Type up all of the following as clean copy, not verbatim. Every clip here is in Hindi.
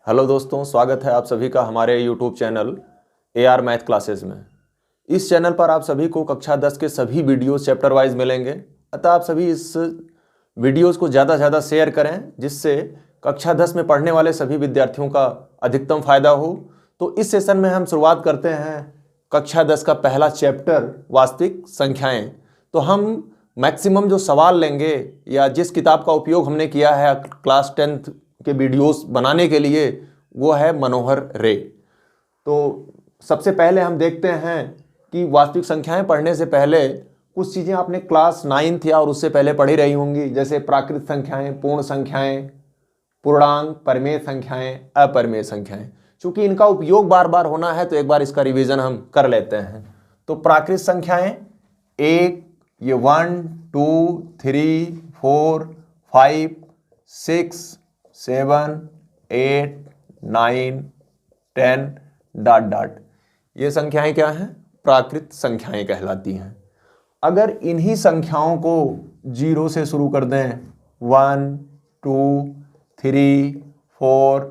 हेलो दोस्तों, स्वागत है आप सभी का हमारे YouTube channel AR math classes में। इस चैनल पर आप सभी को कक्षा 10 के सभी वीडियोस चैप्टर वाइज मिलेंगे। अतः आप सभी इस वीडियोस को ज़्यादा से ज़्यादा शेयर करें, जिससे कक्षा 10 में पढ़ने वाले सभी विद्यार्थियों का अधिकतम फायदा हो। तो इस सेशन में हम शुरुआत करते हैं कक्षा 10 का पहला चैप्टर वास्तविक संख्याएँ। तो हम मैक्सिमम जो सवाल लेंगे या जिस किताब का उपयोग हमने किया है क्लास 10th के वीडियोस बनाने के लिए, वो है मनोहर रे। तो सबसे पहले हम देखते हैं कि वास्तविक संख्याएं पढ़ने से पहले कुछ चीज़ें आपने क्लास 9th या और उससे पहले पढ़ी रही होंगी, जैसे प्राकृत संख्याएं, पूर्ण संख्याएं, पूर्णांक, परिमेय संख्याएं, अपरिमेय संख्याएं। चूंकि इनका उपयोग बार बार होना है तो एक बार इसका रिवीजन हम कर लेते हैं। तो प्राकृत संख्याएं एक, ये 1 2 3 4 5 6 7 8 9 10 डॉट डॉट, ये संख्याएं क्या हैं? प्राकृत संख्याएं कहलाती हैं। अगर इन्हीं संख्याओं को 0 से शुरू कर दें, 1 2 3 4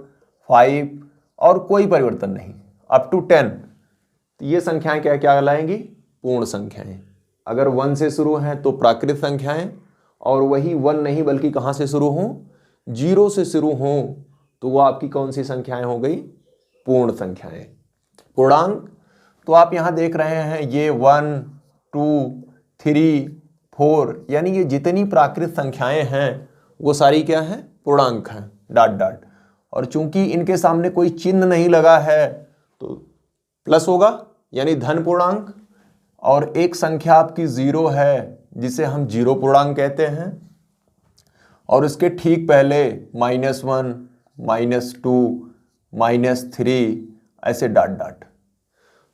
5 और कोई परिवर्तन नहीं, अप टू 10, तो ये संख्याएं क्या क्या कहलाएंगी? पूर्ण संख्याएं। अगर 1 से शुरू हैं तो प्राकृत संख्याएं, और वही 1 नहीं बल्कि कहाँ से शुरू हों? 0 से शुरू हों, तो वो आपकी कौन सी संख्याएं हो गई? पूर्ण संख्याएं। पूर्णांक तो आप यहाँ देख रहे हैं, ये 1 2 3 4, यानी ये जितनी प्राकृत संख्याएं हैं वो सारी क्या हैं? पूर्णांक हैं, डॉट डॉट। और चूंकि इनके सामने कोई चिन्ह नहीं लगा है तो प्लस होगा, यानी धन पूर्णांक। और एक संख्या आपकी 0 है जिसे हम 0 पूर्णांक कहते हैं, और उसके ठीक पहले -1 -2 -3 ऐसे डॉट डॉट।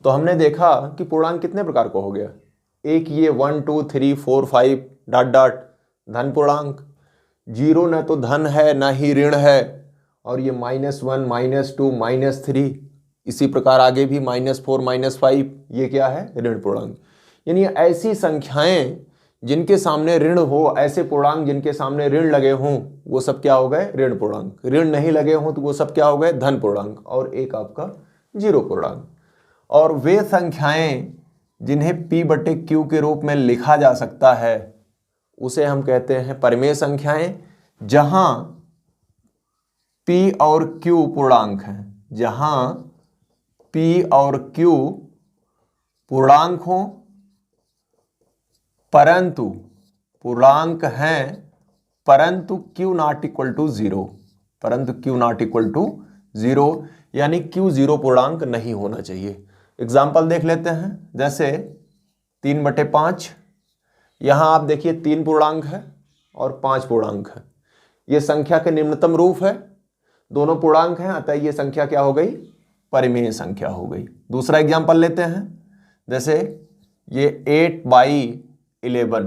तो हमने देखा कि पूर्णांक कितने प्रकार को हो गया? एक ये 1 2 3 4 5 डॉट डॉट धन पूर्णांक। 0 न तो धन है ना ही ऋण है, और ये -1 -2 -3, इसी प्रकार आगे भी -4 -5, ये क्या है? ऋण पूर्णांक। यानी ऐसी संख्याएं जिनके सामने ऋण हो, ऐसे पूर्णांक जिनके सामने ऋण लगे हों, वो सब क्या हो गए? ऋण पूर्णांक। ऋण नहीं लगे हों तो वो सब क्या हो गए? धन पूर्णांक। और एक आपका 0 पूर्णांक। और वे संख्याएं जिन्हें P/Q के रूप में लिखा जा सकता है उसे हम कहते हैं परिमेय संख्याएं, जहां P और Q पूर्णांक हैं। जहां P और Q पूर्णांक हों, परंतु पूर्णांक हैं, परंतु Q नॉट इक्वल टू 0, परंतु Q नॉट इक्वल टू 0, यानी Q 0 पूर्णांक नहीं होना चाहिए। एग्जाम्पल देख लेते हैं, जैसे 3/5। यहाँ आप देखिए 3 पूर्णांक है और 5 पूर्णांक है। ये संख्या के निम्नतम रूप है, दोनों पूर्णांक हैं, अतः ये संख्या क्या हो गई? परिमेय संख्या हो गई। दूसरा एग्जाम्पल लेते हैं, जैसे ये 8/11।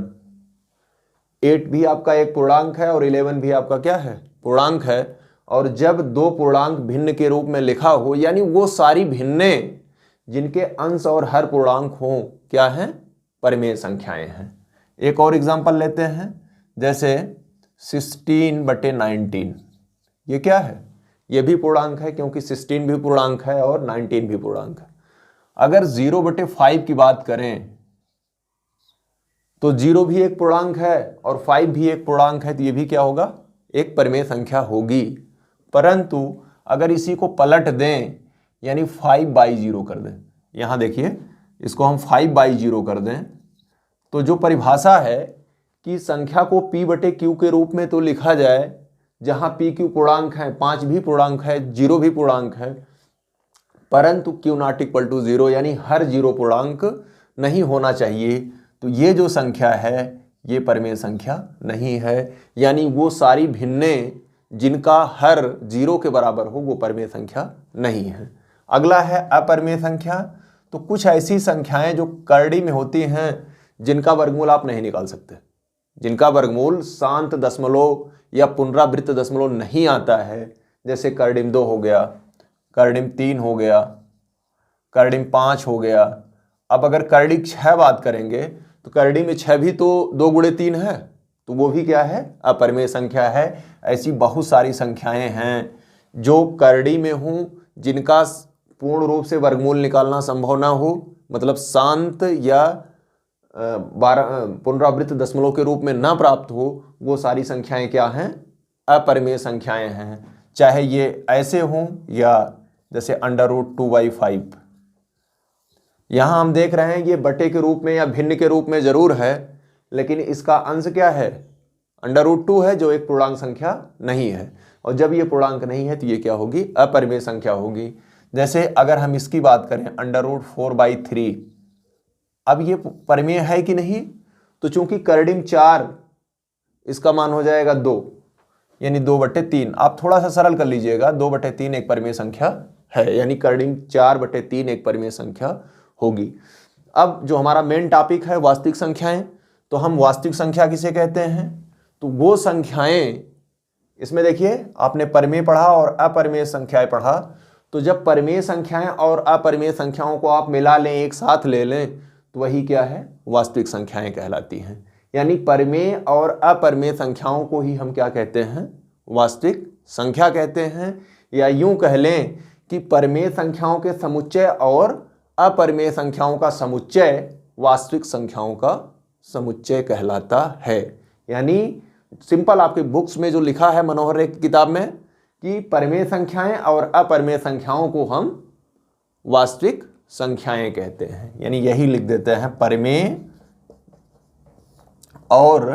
8 भी आपका एक पूर्णांक है और 11 भी आपका क्या है? पूर्णांक है। और जब दो पूर्णांक भिन्न के रूप में लिखा हो, यानी वो सारी भिन्नें जिनके अंश और हर पूर्णांक हों, क्या हैं? परिमेय संख्याएं हैं। एक और एग्जांपल लेते हैं, जैसे 16/19। ये क्या है? ये भी पूर्णांक है, क्योंकि 16 भी पूर्णांक है और 19 भी पूर्णांक है। अगर 0/5 की बात करें तो 0 भी एक पूर्णांक है और 5 भी एक पूर्णांक है, तो ये भी क्या होगा? एक परिमेय संख्या होगी। परंतु अगर इसी को पलट दें, यानी 5/0 कर दें, यहां देखिए इसको हम 5/0 कर दें, तो जो परिभाषा है कि संख्या को P/Q के रूप में तो लिखा जाए, जहां PQ पूर्णांक है, 5 भी पूर्णांक है, 0 भी पूर्णांक है, परंतु Q नॉट इक्वल टू 0, यानी हर 0 पूर्णांक नहीं होना चाहिए। तो ये जो संख्या है ये परिमेय संख्या नहीं है, यानी वो सारी भिन्नें जिनका हर 0 के बराबर हो वो परिमेय संख्या नहीं है। अगला है अपरिमेय संख्या। तो कुछ ऐसी संख्याएं जो करड़ी में होती हैं, जिनका वर्गमूल आप नहीं निकाल सकते, जिनका वर्गमूल शांत दशमलव या पुनरावृत्त दशमलव नहीं आता है, जैसे करड़िम 2 हो गया, करड़िम 3 हो गया, करड़िम 5 हो गया। अब अगर करड़ी 6 बात करेंगे तो करड़ी में 6 भी तो 2 × 3 है, तो वो भी क्या है? अपरिमेय संख्या है। ऐसी बहुत सारी संख्याएं हैं जो करड़ी में हूं, जिनका पूर्ण रूप से वर्गमूल निकालना संभव ना हो, मतलब शांत या पुनरावृत्त दशमलव के रूप में ना प्राप्त हो, वो सारी संख्याएं क्या हैं? अपरिमेय संख्याएं हैं। चाहे ये ऐसे हों या जैसे √2/5। यहां हम देख रहे हैं ये बटे के रूप में या भिन्न के रूप में जरूर है, लेकिन इसका अंश क्या है? √2 है, जो एक पूर्णांक संख्या नहीं है। और जब ये पूर्णांक नहीं है तो ये क्या होगी? अपरिमेय संख्या होगी। जैसे अगर हम इसकी बात करें √4/3, अब ये परिमेय है कि नहीं? तो चूंकि करड़िम 4, इसका मान हो जाएगा 2, यानी 2/3। आप थोड़ा सा सरल कर लीजिएगा, 2/3 एक परिमेय संख्या है, यानी करड़िम 4/3 एक परिमेय संख्या होगी। अब जो हमारा मेन टॉपिक है वास्तविक संख्याएं, तो हम वास्तविक संख्या किसे कहते हैं? तो वो संख्याएं, इसमें देखिए आपने परिमेय पढ़ा और अपरिमेय संख्याएं पढ़ा, तो जब परिमेय संख्याएं और अपरिमेय संख्याओं को आप मिला लें, एक साथ ले लें, तो वही क्या है? वास्तविक संख्याएं कहलाती हैं। यानी परिमेय और अपरिमेय संख्याओं को ही हम क्या कहते हैं? वास्तविक संख्या कहते हैं। या यूं कह लें कि परिमेय संख्याओं के समुच्चय और अपरिमेय संख्याओं का समुच्चय वास्तविक संख्याओं का समुच्चय कहलाता है। यानी सिंपल आपके बुक्स में जो लिखा है मनोहर एक किताब में कि परिमेय संख्याएं और अपरिमेय संख्याओं को हम वास्तविक संख्याएं कहते हैं, यानी यही लिख देते हैं, परिमेय और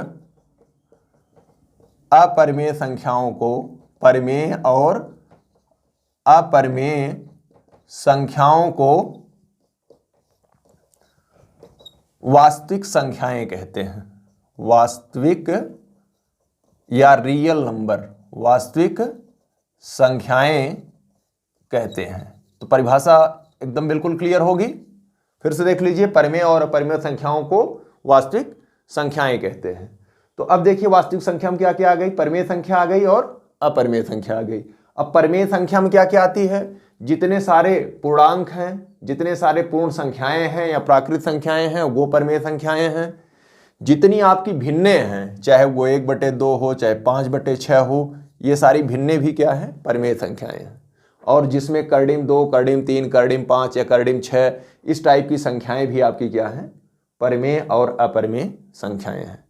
अपरिमेय संख्याओं को, परिमेय और अपरिमेय संख्याओं को वास्तविक संख्याएं कहते हैं। वास्तविक या रियल नंबर, वास्तविक संख्याएं कहते हैं। तो परिभाषा एकदम बिल्कुल क्लियर होगी। फिर से देख लीजिए, परिमेय और अपरिमेय संख्याओं को वास्तविक संख्याएं कहते हैं। तो अब देखिए वास्तविक संख्या में क्या क्या आ गई? परिमेय संख्या आ गई और अपरिमेय संख्या आ गई। अब परिमेय संख्या में क्या क्या आती है? जितने सारे पूर्णांक हैं, जितने सारे पूर्ण संख्याएं हैं या प्राकृत संख्याएं हैं, वो परिमेय संख्याएं हैं। जितनी आपकी भिन्ने हैं, चाहे वो 1/2 हो, चाहे 5/6 हो, ये सारी भिन्ने भी क्या है? परिमेय संख्याएं हैं। और जिसमें करड़िम 2, करड़िम 3, करड़िम 5 या करड़िम 6, इस टाइप की संख्याएं भी आपकी क्या है? परिमेय और अपरिमेय संख्याएं हैं।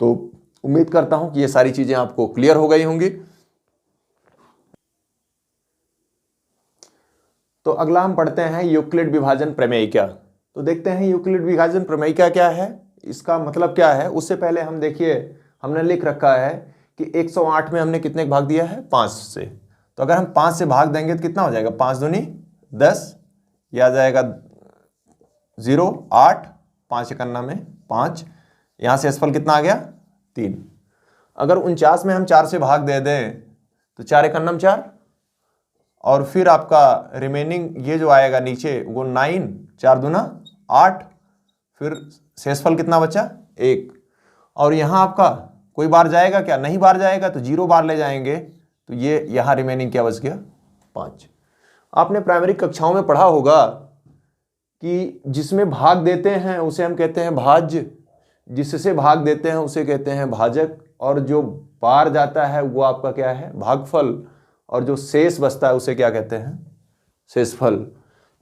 तो उम्मीद करता हूं कि ये सारी चीजें आपको क्लियर हो गई होंगी। तो अगला हम पढ़ते हैं यूक्लिड विभाजन प्रमेयिका। तो देखते हैं यूक्लिड विभाजन प्रमेयिका क्या है, इसका मतलब क्या है। उससे पहले हम देखिए, हमने लिख रखा है कि 108 में हमने कितने भाग दिया है? 5 से। तो अगर हम 5 से भाग देंगे तो कितना हो जाएगा? 5 दूनी 10, यह आ जाएगा 0, 8, 5 एकन्ना में 5, यहाँ से शेषफल कितना आ गया? 3। अगर 49 में हम 4 से भाग दे दें तो 4 एकन्ना में 4, और फिर आपका रिमेनिंग ये जो आएगा नीचे वो 9, 4 दूना 8, फिर शेषफल कितना बचा? 1। और यहाँ आपका कोई बार जाएगा क्या? नहीं बार जाएगा, तो 0 बार ले जाएंगे, तो ये यहाँ रिमेनिंग क्या बच गया? 5। आपने प्राइमरी कक्षाओं में पढ़ा होगा कि जिसमें भाग देते हैं उसे हम कहते हैं भाज्य, जिससे भाग देते हैं उसे कहते हैं भाजक, और जो बार जाता है वो आपका क्या है? भागफल, और जो शेष बचता है उसे क्या कहते हैं? शेषफल।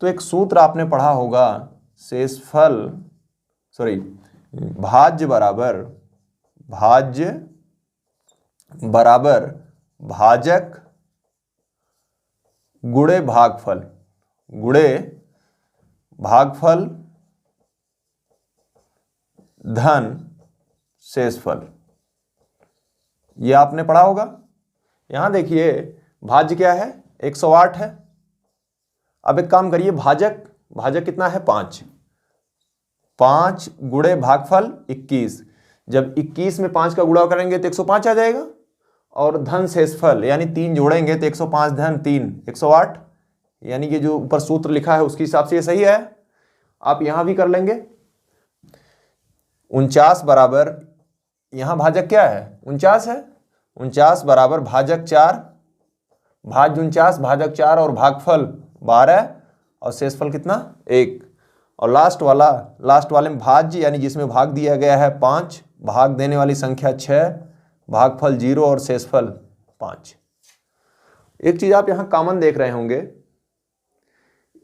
तो एक सूत्र आपने पढ़ा होगा, शेषफल भाज्य बराबर भाजक गुणे भागफल धन शेषफल। ये आपने पढ़ा होगा। यहां देखिए भाज्य क्या है? 108 है। अब एक काम करिए, भाजक कितना है? 5 गुणे भागफल 21। जब 21 में 5 का गुणा करेंगे तो 105 आ जाएगा, और धन शेषफल यानी 3 जोड़ेंगे तो 105 धन 3 108, यानी ये जो ऊपर सूत्र लिखा है उसके हिसाब से ये सही है। आप यहां भी कर लेंगे। 49 बराबर, यहां भाजक क्या है? 49 है। 49 बराबर भाजक 4, भाज्य 49 भाजक 4 और भागफल 12, और शेषफल कितना? 1। और लास्ट वाले में भाज्य यानी जिसमें भाग दिया गया है 5, भाग देने वाली संख्या 6, भागफल 0 और शेषफल 5। एक चीज आप यहां कॉमन देख रहे होंगे,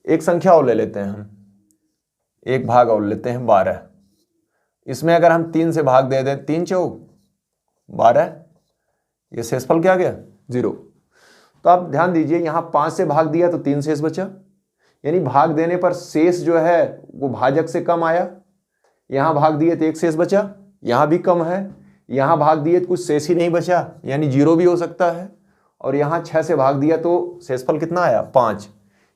एक संख्या और ले लेते हैं हम, एक भाग और लेते हैं 12। इसमें अगर हम 3 से भाग दे दें, 3 चौक 12, ये शेषफल क्या गया 0। तो आप ध्यान दीजिए, यहां 5 से भाग दिया तो 3 शेष बचा, यानी भाग देने पर शेष जो है वो भाजक से कम आया। यहां भाग दिए तो 1 शेष बचा, यहां भी कम है। यहां भाग दिए तो कुछ शेष ही नहीं बचा, यानी 0 भी हो सकता है। और यहां 6 से भाग दिया तो शेषफल कितना आया 5।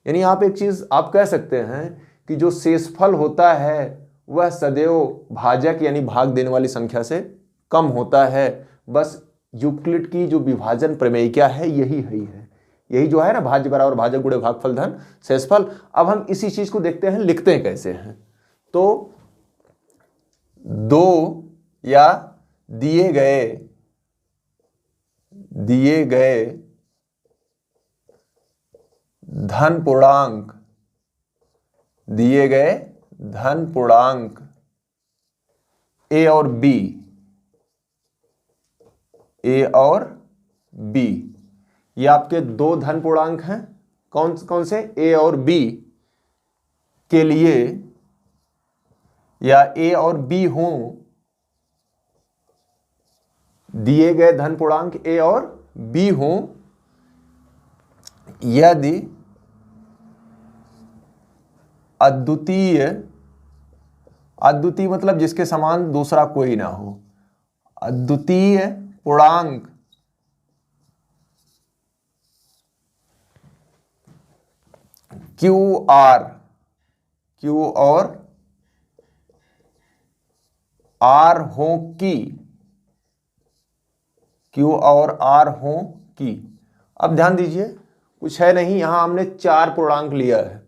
यानी आप एक चीज आप कह सकते हैं कि जो शेषफल होता है वह सदैव भाजक यानी भाग देने वाली संख्या से कम होता है। बस यूक्लिड की जो विभाजन प्रमेय क्या है यही है, यही जो है ना, भाज्य बराबर भाजक गुणे भागफल धन शेषफल। अब हम इसी चीज को देखते हैं लिखते हैं कैसे हैं। तो 2 या दिए गए धन पूर्णांक, दिए गए धन पूर्णांक ए और बी, ये आपके 2 धन पूर्णांक हैं। कौन कौन से, ए और बी के लिए, या ए और बी हों, दिए गए धन पूर्णांक ए और बी हों, यदि अद्वितीय मतलब जिसके समान दूसरा कोई ना हो, अद्वितीय पूर्णांक क्यू और आर हो की, अब ध्यान दीजिए कुछ है नहीं, यहां हमने 4 पूर्णांक लिया है,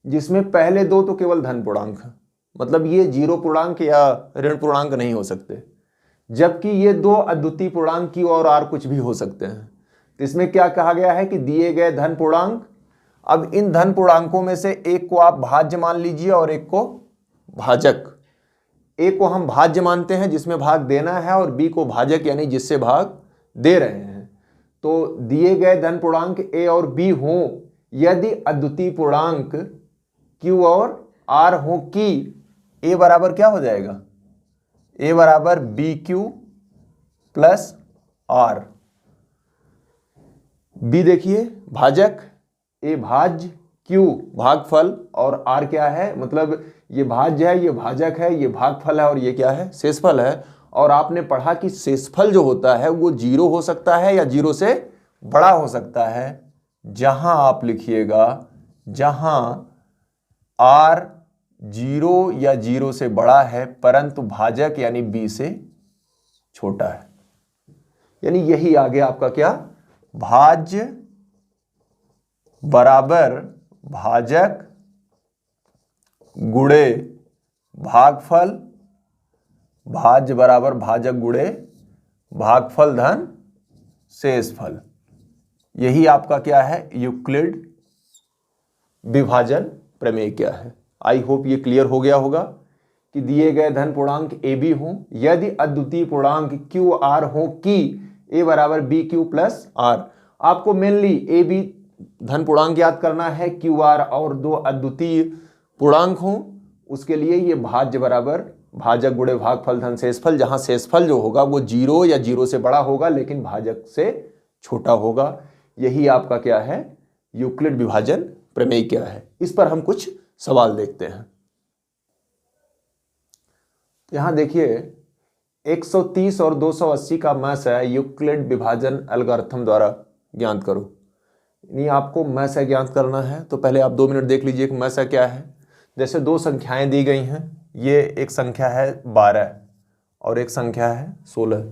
जिसमें पहले 2 तो केवल धन पूर्णांक है, मतलब ये 0 पूर्णांक या ऋण पूर्णांक नहीं हो सकते, जबकि ये 2 अद्वितीय पूर्णांक क्यू और आर कुछ भी हो सकते हैं। तो इसमें क्या कहा गया है कि दिए गए धन पूर्णांक, अब इन धन पूर्णांकों में से एक को आप भाज्य मान लीजिए और एक को भाजक। एक को हम भाज्य मानते हैं जिसमें भाग देना है, और बी को भाजक यानी जिससे भाग दे रहे हैं। तो दिए गए धन पूर्णांक ए और बी हों यदि अद्वितीय पूर्णांक क्यू और आर हो कि ए बराबर क्या हो जाएगा, ए बराबर B Q plus R. B देखिए भाजक, ए भाज्य, क्यू भागफल, और आर क्या है, मतलब ये भाज्य है, ये भाजक है, ये भागफल है, और ये क्या है शेषफल है। और आपने पढ़ा कि शेषफल जो होता है वो 0 हो सकता है या 0 से बड़ा हो सकता है। जहां आप लिखिएगा, जहां आर 0 या 0 से बड़ा है परंतु भाजक यानी बी से छोटा है, यानी यही आ गया आपका क्या, भाज्य बराबर भाजक गुणे भागफल, भाज्य बराबर भाजक गुणे भागफल धन शेषफल। यही आपका क्या है, यूक्लिड विभाजन प्रमेय क्या है। आई होप ये क्लियर हो गया होगा कि दिए गए धन पूर्णांक ए बी हों यदि अद्वितीय पूर्णांक क्यू आर हो कि ए बराबर बी क्यू प्लस आर। आपको मेनली ए बी धन पूर्णांक याद करना है, क्यू आर और 2 अद्वितीय पूर्णांक हों, उसके लिए ये भाज्य बराबर भाजक गुणे भागफल धन शेषफल, जहां शेषफल जो होगा वो 0 या 0 से बड़ा होगा लेकिन भाजक से छोटा होगा। यही आपका क्या है, यूक्लिड विभाजन प्रमेय क्या है। इस पर हम कुछ सवाल देखते हैं। यहां देखिए 130 और 280 का मैस है, यूक्लिड विभाजन एल्गोरिथम द्वारा ज्ञात करो। नहीं, आपको मैस है ज्ञात करना है तो पहले आप 2 मिनट देख लीजिए कि मैस है क्या है। जैसे 2 संख्याएं दी गई हैं, ये एक संख्या है 12 और एक संख्या है 16।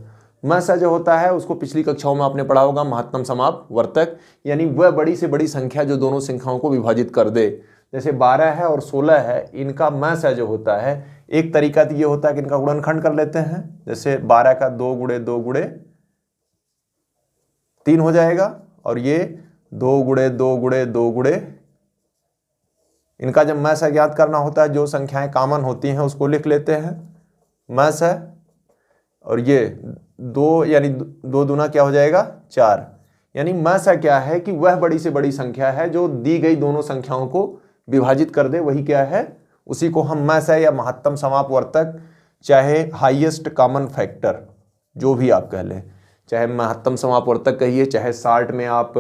मैस जो होता है उसको पिछली कक्षाओं में आपने पढ़ा होगा, महत्तम समापवर्तक, यानी वह बड़ी से बड़ी संख्या जो दोनों संख्याओं को विभाजित कर दे। जैसे 12 है और 16 है, इनका मैस जो होता है, एक तरीका तो ये होता है कि इनका गुणनखंड कर लेते हैं। जैसे 12 का 2 गुणे 2 गुणे 3 हो जाएगा, और ये 2 गुणे 2 गुणे 2 गुणे, इनका जब मैस ज्ञात करना होता है जो संख्याएं कॉमन होती हैं उसको लिख लेते हैं मैस है। और ये 2 यानी 2 दूना क्या हो जाएगा 4, यानी मसा क्या है कि वह बड़ी से बड़ी संख्या है जो दी गई दोनों संख्याओं को विभाजित कर दे, वही क्या है, उसी को हम मसा या महत्तम समापवर्तक, चाहे हाईएस्ट कॉमन फैक्टर, जो भी आप कह लें, चाहे महत्तम समापवर्तक कहिए, चाहे शार्ट में आप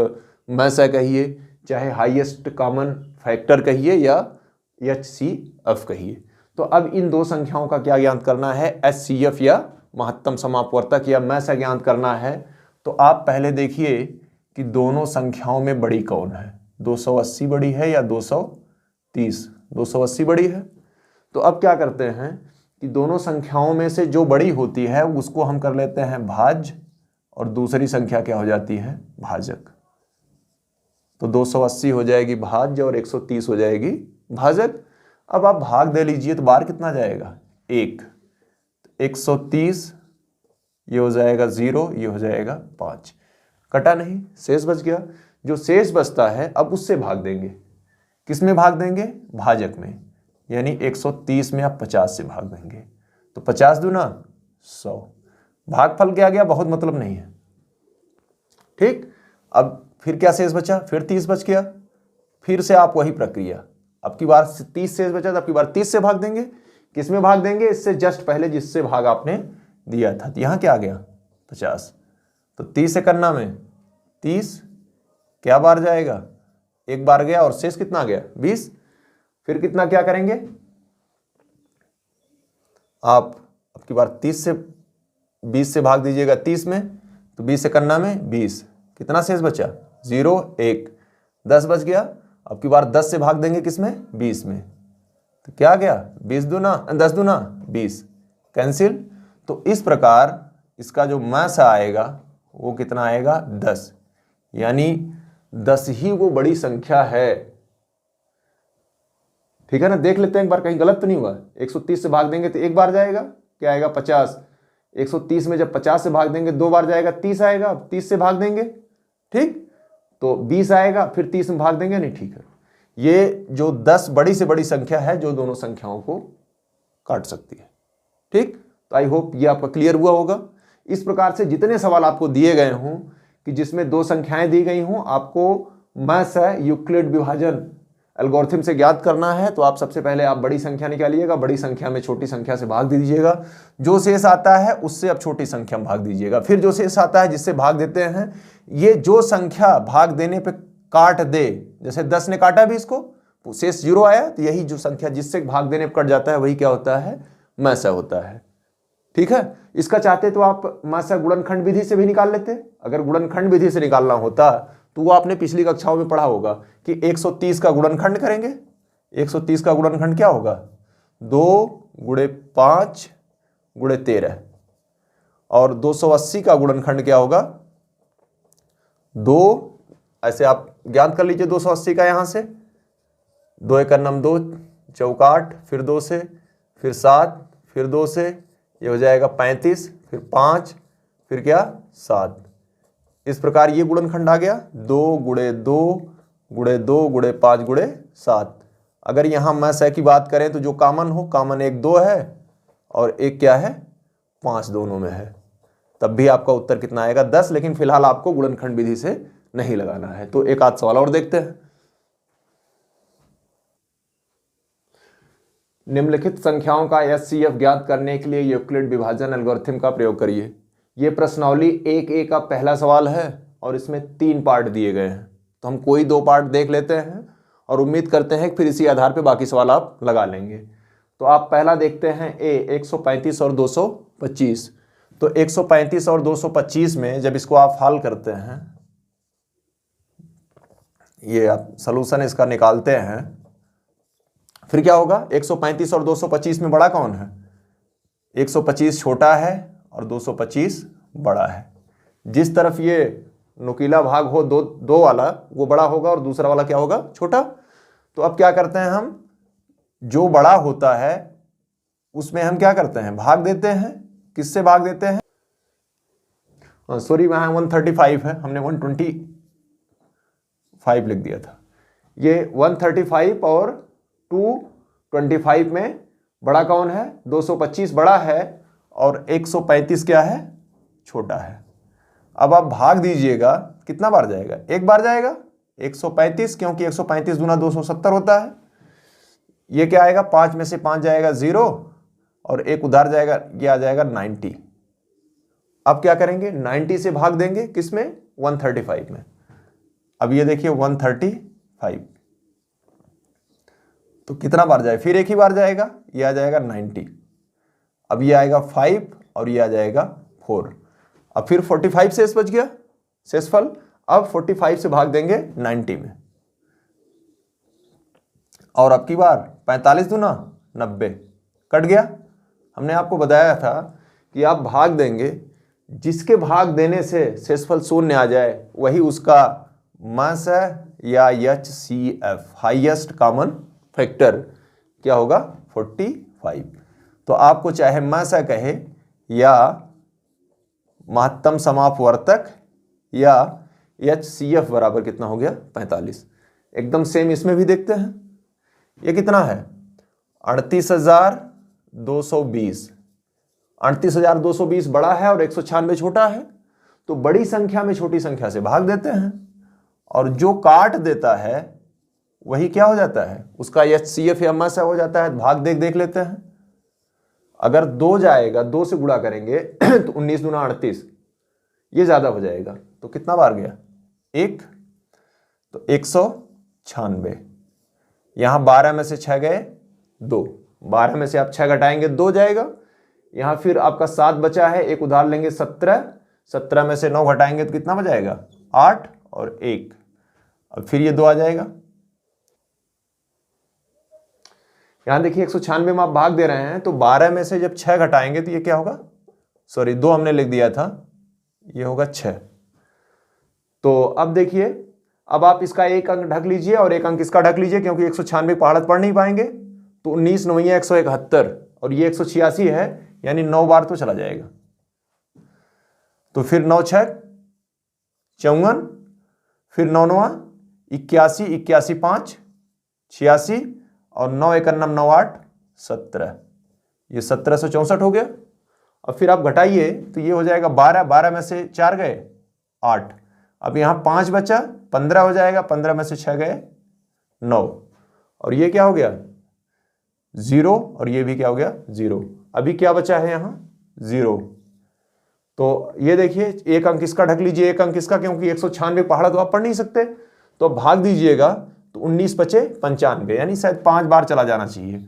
मसा कहिए, चाहे हाईएस्ट कॉमन फैक्टर कहिए या HCF कहिए। तो अब इन दो संख्याओं का क्या ज्ञात करना है, HCF या महत्तम समापवर्तक या मसा ज्ञात करना है। तो आप पहले देखिए कि दोनों संख्याओं में बड़ी कौन है, 280 बड़ी है या 230? 280 बड़ी है। तो अब क्या करते हैं कि दोनों संख्याओं में से जो बड़ी होती है उसको हम कर लेते हैं भाज्य, और दूसरी संख्या क्या हो जाती है, भाजक। तो 280 हो जाएगी भाज्य और 130 हो जाएगी भाजक। अब आप भाग दे लीजिए तो बार कितना जाएगा, 1। 130 ये हो जाएगा 0, ये हो जाएगा 5, कटा नहीं, शेष बच गया। जो शेष बचता है अब उससे भाग देंगे, किस में भाग देंगे, भाजक में, यानी 130 में आप 50 से भाग देंगे। तो 50 दूना 100, भागफल क्या गया, बहुत मतलब नहीं है। ठीक, अब फिर क्या शेष बचा, फिर 30 बच गया। फिर से आप वही प्रक्रिया, अब की बार 30 शेष बचा तो अब की बार 30 से भाग देंगे। किस में भाग देंगे, इससे जस्ट पहले जिससे भाग आपने दिया था। तो यहां क्या आ गया 50, तो 30 से करना में 30 क्या बार जाएगा, एक बार गया, और शेष कितना आ गया 20। फिर कितना क्या करेंगे आप, अब की बार 30 से 20 से भाग दीजिएगा 30 में, तो 20 से करना में 20, कितना शेष बचा 0, 1, 10 बच गया। अब की बार 10 से भाग देंगे किस में, 20 में, तो क्या गया 10 दूना 20, कैंसिल। तो इस प्रकार इसका जो मसा आएगा वो कितना आएगा 10, यानी 10 ही वो बड़ी संख्या है। ठीक है ना, देख लेते हैं एक बार कहीं गलत तो नहीं हुआ। 130 से भाग देंगे तो एक बार जाएगा, क्या आएगा 50। 130 में जब 50 से भाग देंगे 2 बार जाएगा, 30 आएगा। 30 से भाग देंगे, ठीक, तो 20 आएगा, फिर 30 में भाग देंगे, नहीं, ठीक है। ये जो 10 बड़ी से बड़ी संख्या है जो दोनों संख्याओं को काट सकती है। ठीक, तो आई होप ये आपका क्लियर हुआ होगा। इस प्रकार से जितने सवाल आपको दिए गए हों कि जिसमें दो संख्याएं दी गई हों, आपको मसा यूक्लिड विभाजन एल्गोरिथम से ज्ञात करना है, तो आप सबसे पहले आप बड़ी संख्या निकालिएगा, बड़ी संख्या में छोटी संख्या से भाग दे दीजिएगा, जो शेष आता है उससे अब छोटी संख्या में भाग दीजिएगा, फिर जो शेष आता है जिससे भाग देते हैं, ये जो संख्या भाग देने पे काट दे, जैसे 10 ने काटा भी इसको, शेष 0 आया, तो यही जो संख्या जिससे भाग देने पर कट जाता है वही क्या होता है, मसा होता है। ठीक है, इसका चाहते तो आप मसा गुणनखंड विधि से भी निकाल लेते। अगर गुणनखंड विधि से निकालना होता तो वो आपने पिछली कक्षाओं में पढ़ा होगा कि 130 का गुणनखंड करेंगे। 130 का गुणनखंड क्या होगा, 2 × 5 × 13, और 280 का गुणनखंड क्या होगा, 2, ऐसे आप ज्ञात कर लीजिए 280 का, यहां से 2 × 9 2 चौकाट, फिर 2 से, फिर 7, फिर 2 से, ये हो जाएगा 35, फिर 5, फिर क्या 7। इस प्रकार ये गुणनखंड आ गया, 2 × 2 × 2 × 5 × 7। अगर यहाँ मसा की बात करें तो जो कॉमन हो, कॉमन एक 2 है और एक क्या है 5 दोनों में है, तब भी आपका उत्तर कितना आएगा 10। लेकिन फिलहाल आपको गुणनखंड विधि से नहीं लगाना है। तो एक आध सवाल और देखते हैं। निम्नलिखित संख्याओं का HCF ज्ञात करने के लिए यूक्लिड विभाजन एल्गोरिथम का प्रयोग करिए। ये प्रश्नावली 1A का पहला सवाल है और इसमें 3 पार्ट दिए गए हैं, तो हम कोई 2 पार्ट देख लेते हैं और उम्मीद करते हैं कि फिर इसी आधार पे बाकी सवाल आप लगा लेंगे। तो आप पहला देखते हैं A 135 और 225। तो 135 और 225 में जब इसको आप हल करते हैं, ये आप सलूशन इसका निकालते हैं, फिर क्या होगा, 135 और 225 में बड़ा कौन है, 125 छोटा है और 225 बड़ा है। जिस तरफ ये नुकीला भाग हो दो वाला, वो बड़ा होगा और दूसरा वाला क्या होगा, छोटा। तो अब क्या करते हैं हम, जो बड़ा होता है उसमें हम क्या करते हैं, भाग देते हैं। किससे भाग देते हैं, सॉरी वहां 135 है, हमने 125 लिख दिया था। ये 135 और 225 में बड़ा कौन है, 225 बड़ा है और 135 क्या है, छोटा है। अब आप भाग दीजिएगा कितना बार जाएगा? एक बार जाएगा 135, क्योंकि 135 गुना 270 होता है। ये क्या आएगा? 5 में से 5 जाएगा 0 और एक उधार जाएगा, ये आ जाएगा 90। अब क्या करेंगे? 90 से भाग देंगे किसमें? 135 में। अब ये देखिए 135, तो कितना बार जाए? फिर एक ही बार जाएगा, ये आ जाएगा 90। अब ये आएगा 5 और ये आ जाएगा 4। अब फिर 45 शेष बच गया, शेषफल। अब 45 से भाग देंगे 90 में, और अब की बार 45 दूना 90, कट गया। हमने आपको बताया था कि आप भाग देंगे, जिसके भाग देने से शेषफल शून्य आ जाए वही उसका मास है, या HCF हाईएस्ट कॉमन फैक्टर क्या होगा? 45। तो आपको चाहे मासा कहे या महत्तम समापवर्तक, या HCF बराबर कितना हो गया? 45। एकदम सेम इसमें भी देखते हैं। ये कितना है? 38,220। 38,220 बड़ा है और 196 छोटा है, तो बड़ी संख्या में छोटी संख्या से भाग देते हैं, और जो काट देता है वही क्या हो जाता है? उसका HCF या मासा हो जाता है। भाग देख लेते हैं। अगर 2 जाएगा, 2 से गुणा करेंगे तो 19 दूना 38, ये ज्यादा हो जाएगा, तो कितना बार गया? 1, तो 196। यहां 12 में से 6 गए 2, 12 में से आप 6 घटाएंगे 2 जाएगा। यहां फिर आपका 7 बचा है, एक उधार लेंगे 17, 17 में से 9 घटाएंगे तो कितना बचाएगा? 8 और 1। अब फिर ये 2 आ जाएगा। यहां देखिए 196 में आप भाग दे रहे हैं, तो 12 में से जब 6 घटाएंगे तो ये क्या होगा? सॉरी 2 हमने लिख दिया था, ये होगा 6। तो अब देखिए, अब आप इसका एक अंक ढक लीजिए और एक अंक इसका ढक लीजिए, क्योंकि 196 पहाड़त पढ़ नहीं पाएंगे। तो 19 9 171 और ये 186 है, यानी 9 बार तो चला जाएगा। तो फिर 9 6 54, फिर 9 9 81, 81 5 86, और 9 1 9 8 17, ये 1764 हो गया। अब फिर आप घटाइए तो ये हो जाएगा 12, 12 में से 4 गए 8, अब यहां 5 बचा 15 हो जाएगा, 15 में से 6 गए 9, और ये क्या हो गया? 0, और ये भी क्या हो गया? 0। अभी क्या बचा है यहां? 0। तो ये देखिए, एक अंक इसका ढक लीजिए, एक अंक इसका, क्योंकि 196 पहाड़ा तो आप पढ़ नहीं सकते, तो भाग दीजिएगा तो 19 बचे 95, यानी शायद 5 बार चला जाना चाहिए।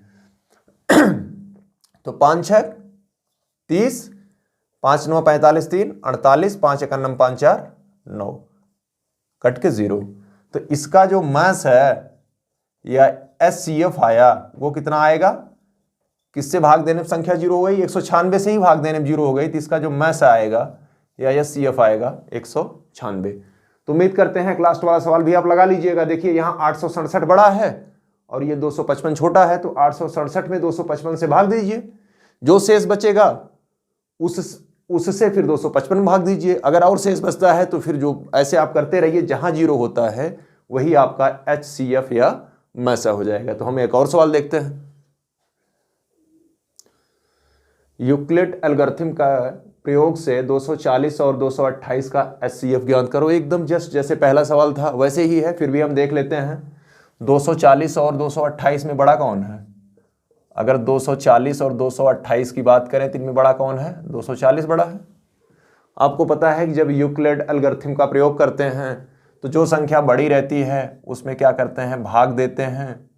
तो 5 6 30, 5 9 45 3 48, 5 1 9 5 4 9, कट के 0। तो इसका जो मास है या HCF आया वो कितना आएगा? किससे भाग देने में संख्या 0 हो गई? 196 से ही भाग देने में 0 हो गई, तो इसका जो मास आएगा या HCF आएगा 196। तो उम्मीद करते हैं क्लास वाला सवाल भी आप लगा लीजिएगा। देखिए यहाँ 867 बड़ा है और ये 255 छोटा है, तो 867 में 255 से भाग दीजिए, जो शेष बचेगा उससे फिर 255 भाग दीजिए। अगर और शेष बचता है तो फिर जो ऐसे आप करते रहिए, जहां 0 होता है वही आपका HCF या मैसा हो जाएगा। तो हम एक और सवाल देखते हैं। यूक्लिड एल्गोरिथम का प्रयोग से 240 और 228 का HCF ज्ञात करो। एकदम जस्ट जैसे पहला सवाल था वैसे ही है, फिर भी हम देख लेते हैं। 240 और 228 में बड़ा कौन है? अगर 240 और 228 की बात करें तो इनमें बड़ा कौन है? 240 बड़ा है। आपको पता है कि जब यूक्लिड एल्गोरिथम का प्रयोग करते हैं तो जो संख्या बड़ी रहती है उसमें क्या करते हैं? भाग देते हैं।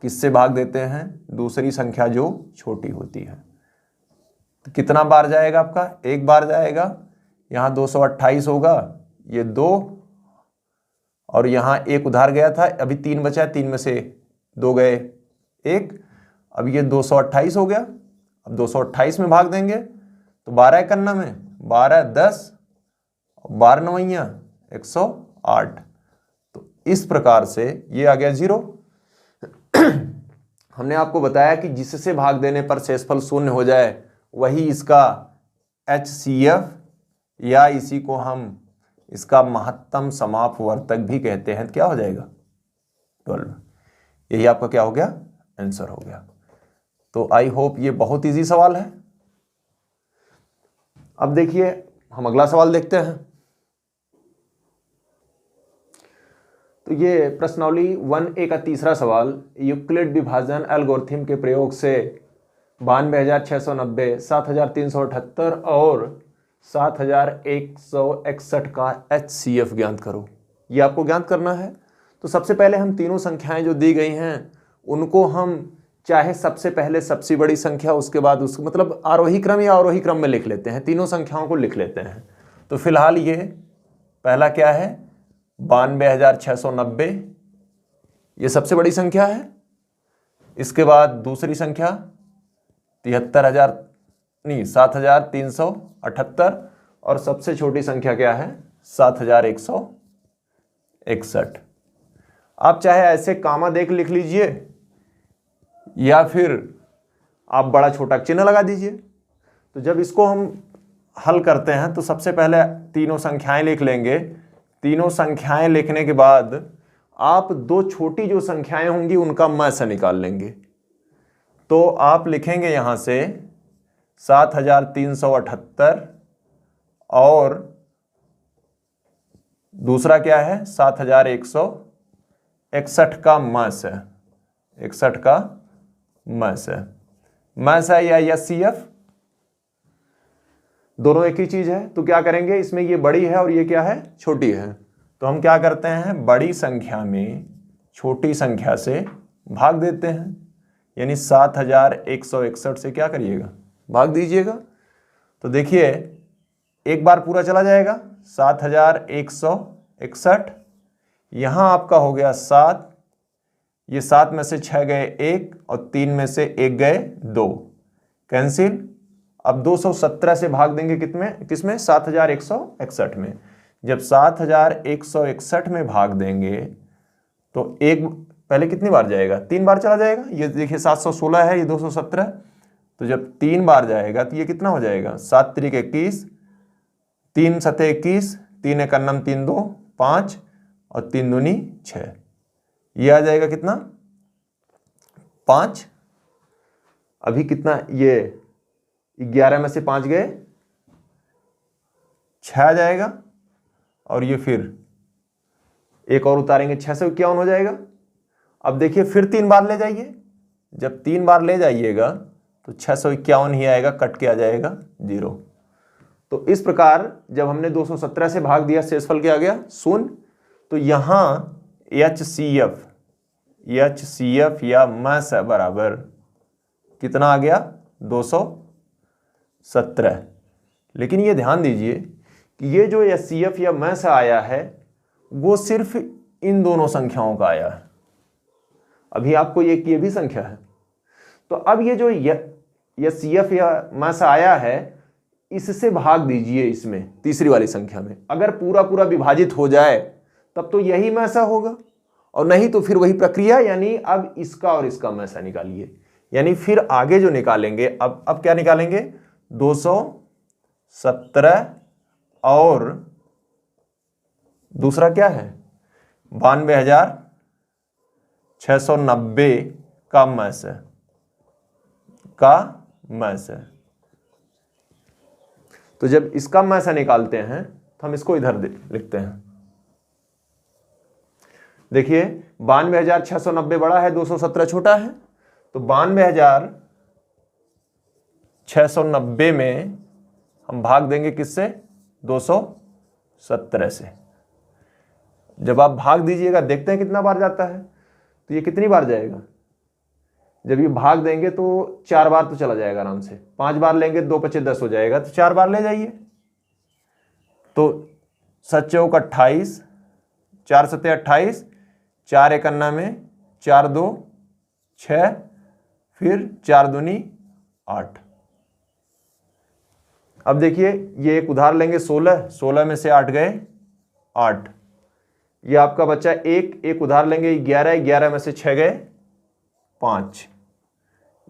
किससे भाग देते हैं? दूसरी संख्या जो छोटी होती है। तो कितना बार जाएगा आपका? एक बार जाएगा। यहाँ 228 होगा, ये 2, और यहाँ एक उधार गया था, अभी 3 बचा है, 3 में से 2 गए 1, अब ये 228 हो गया। अब 228 में भाग देंगे तो 12 इकन्ना में 12 10, 12 9 108। तो इस प्रकार से ये आ गया 0। हमने आपको बताया कि जिससे भाग देने पर शेषफल शून्य हो जाए वही इसका HCF या इसी को हम इसका महत्तम समापवर्तक भी कहते हैं। क्या हो जाएगा? 12। यही आपका क्या हो गया? आंसर हो गया। तो आई होप ये बहुत इजी सवाल है। अब देखिए हम अगला सवाल देखते हैं। तो ये प्रश्नावली 1A का तीसरा सवाल, यूक्लिड विभाजन एल्गोरिथम के प्रयोग से 92,690, 7,378 और 7,161 का HCF ज्ञात करो। ये आपको ज्ञात करना है। तो सबसे पहले हम तीनों संख्याएं जो दी गई हैं उनको हम चाहे सबसे पहले सबसे बड़ी संख्या, उसके बाद उसको मतलब आरोही क्रम या अवरोही क्रम में लिख लेते हैं, तीनों संख्याओं को लिख लेते हैं। तो फिलहाल ये पहला क्या है, 92,690, ये सबसे बड़ी संख्या है। इसके बाद दूसरी संख्या 7,378 और सबसे छोटी संख्या क्या है, 7,161। आप चाहे ऐसे कामा देख लिख लीजिए या फिर आप बड़ा छोटा चिन्ह लगा दीजिए। तो जब इसको हम हल करते हैं तो सबसे पहले तीनों संख्याएं लिख लेंगे। तीनों संख्याएं लिखने के बाद आप दो छोटी जो संख्याएं होंगी उनका मध्य निकाल लेंगे। तो आप लिखेंगे यहां से 7,378 और दूसरा क्या है 7,161 का मध्य, 61 का मध्य या HCF दोनों एक ही चीज है। तो क्या करेंगे, इसमें ये बड़ी है और ये क्या है, छोटी है। तो हम क्या करते हैं, बड़ी संख्या में छोटी संख्या से भाग देते हैं, यानी 7,161 से क्या करिएगा, भाग दीजिएगा। तो देखिए एक बार पूरा चला जाएगा, 7,161, यहां आपका हो गया 7, ये 7 में से 6 गए 1 और 3 में से 1 गए 2, कैंसिल। अब 217 से भाग देंगे किसमें, 7,161 में। जब 7,161 में भाग देंगे तो एक पहले कितनी बार जाएगा, 3 बार चला जाएगा। ये देखिए 716 है, ये 217, तो जब 3 बार जाएगा तो ये कितना हो जाएगा, 7 त्रिक 21, 3 सते 21, 3 एक अन्नम 3 2 5 और 3 दूनी 6, ये आ जाएगा कितना 5। अभी कितना, ये 11 में से 5 गए 6 आ जाएगा और ये फिर एक और उतारेंगे, 651 हो जाएगा। अब देखिए फिर 3 बार ले जाइए, जब 3 बार ले जाइएगा तो 651 ही आएगा, कट के आ जाएगा 0। तो इस प्रकार जब हमने 217 से भाग दिया, शेषफल क्या आ गया 0। तो यहां HCF या मध्य बराबर कितना आ गया, 217। लेकिन ये ध्यान दीजिए कि ये जो HCF या मध्य आया है वो सिर्फ इन दोनों संख्याओं का आया है। अभी आपको ये भी संख्या है। तो अब ये जो HCF या मध्य आया है इससे भाग दीजिए इसमें, तीसरी वाली संख्या में। अगर पूरा पूरा विभाजित हो जाए तब तो यही मध्य होगा, और नहीं तो फिर वही प्रक्रिया, यानी अब इसका और इसका मध्य निकालिए। यानी फिर आगे जो निकालेंगे, अब क्या निकालेंगे, 217 और दूसरा क्या है 92,690 का मध्य। तो जब इसका मध्य निकालते हैं तो हम इसको इधर लिखते हैं। देखिए 92,690 बड़ा है, 217 छोटा है। तो 92,690 में हम भाग देंगे किससे, 217 से। जब आप भाग दीजिएगा देखते हैं कितना बार जाता है। तो ये कितनी बार जाएगा, जब ये भाग देंगे तो 4 बार तो चला जाएगा आराम से। 5 बार लेंगे 2 पचे 10 हो जाएगा, तो 4 बार ले जाइए। तो 7 चौक 28, 4 सते 28, 4 एक अन्ना में 4 2 6, फिर 4 दूनी 8। अब देखिए ये एक उधार लेंगे 16 में से 8 गए 8, ये आपका बच्चा एक उधार लेंगे 11 में से 6 गए 5,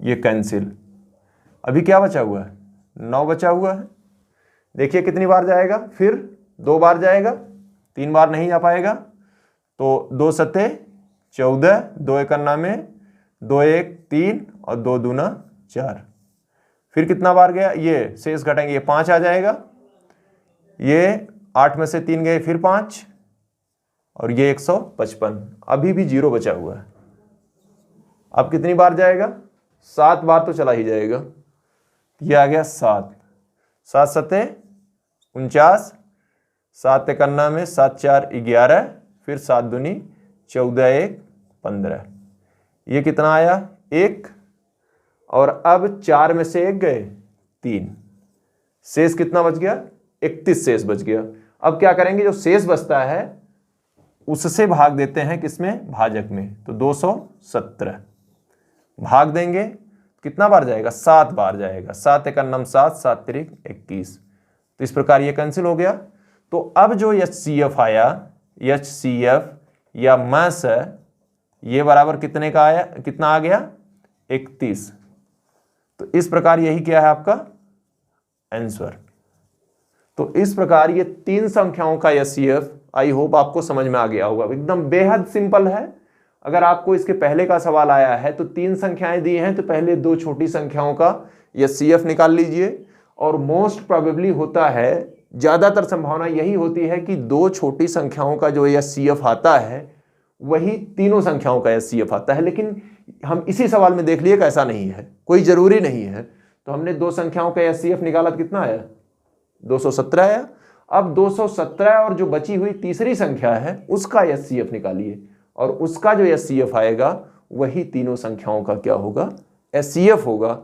ये कैंसिल। अभी क्या बचा हुआ है, 9 बचा हुआ है। देखिए कितनी बार जाएगा, फिर 2 बार जाएगा, 3 बार नहीं जा पाएगा। तो 2 सते 14, 2 एक अन्ना में 2 1 3 और 2 दूना 4। फिर कितना बार गया, ये शेष घटाएंगे, ये 5 आ जाएगा। ये 8 में से 3 गए फिर 5, और ये 155, अभी भी 0 बचा हुआ है। अब कितनी बार जाएगा? 7 बार तो चला ही जाएगा। ये आ गया 7, 7 सत्ते 49, 7 इकन्ना में 7 4 11, फिर 7 दूनी 14 1 15। ये कितना आया? 1, और अब 4 में से 1 गए 3, शेष कितना बच गया? 31 शेष बच गया। अब क्या करेंगे? जो शेष बचता है उससे भाग देते हैं किसमें? भाजक में। तो 217 भाग देंगे, कितना बार जाएगा? 7 बार जाएगा। 7 एकन्नम 7, 7 तिरिक 21। तो इस प्रकार ये कैंसिल हो गया। तो अब जो HCF आया, HCF या मास है, ये बराबर कितने का आया? कितना आ गया? 31। तो इस प्रकार यही क्या है आपका आंसर। तो इस प्रकार ये 3 संख्याओं का HCF आई होप आपको समझ में आ गया होगा। एकदम बेहद सिंपल है। अगर आपको इसके पहले का सवाल आया है तो 3 संख्याएं दी हैं, तो पहले 2 छोटी संख्याओं का HCF निकाल लीजिए। और मोस्ट प्रोबेबली होता है, ज्यादातर संभावना यही होती है कि 2 छोटी संख्याओं का जो HCF आता है वही तीनों संख्याओं का HCF आता है। लेकिन हम इसी सवाल में देख लिए कि ऐसा नहीं है, कोई जरूरी नहीं है। तो हमने 2 संख्याओं का HCF निकाला, कितना आया? 217 आया। अब 217 और जो बची हुई तीसरी संख्या है उसका HCF निकालिए, और उसका जो HCF आएगा वही तीनों संख्याओं का क्या होगा? HCF होगा।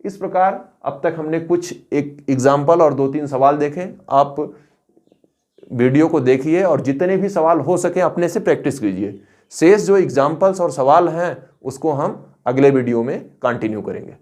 इस प्रकार अब तक हमने कुछ एक एग्जाम्पल और 2-3 सवाल देखे। आप वीडियो को देखिए और जितने भी सवाल हो सके अपने से प्रैक्टिस कीजिए। शेष जो एग्जाम्पल्स और सवाल हैं उसको हम अगले वीडियो में कंटिन्यू करेंगे।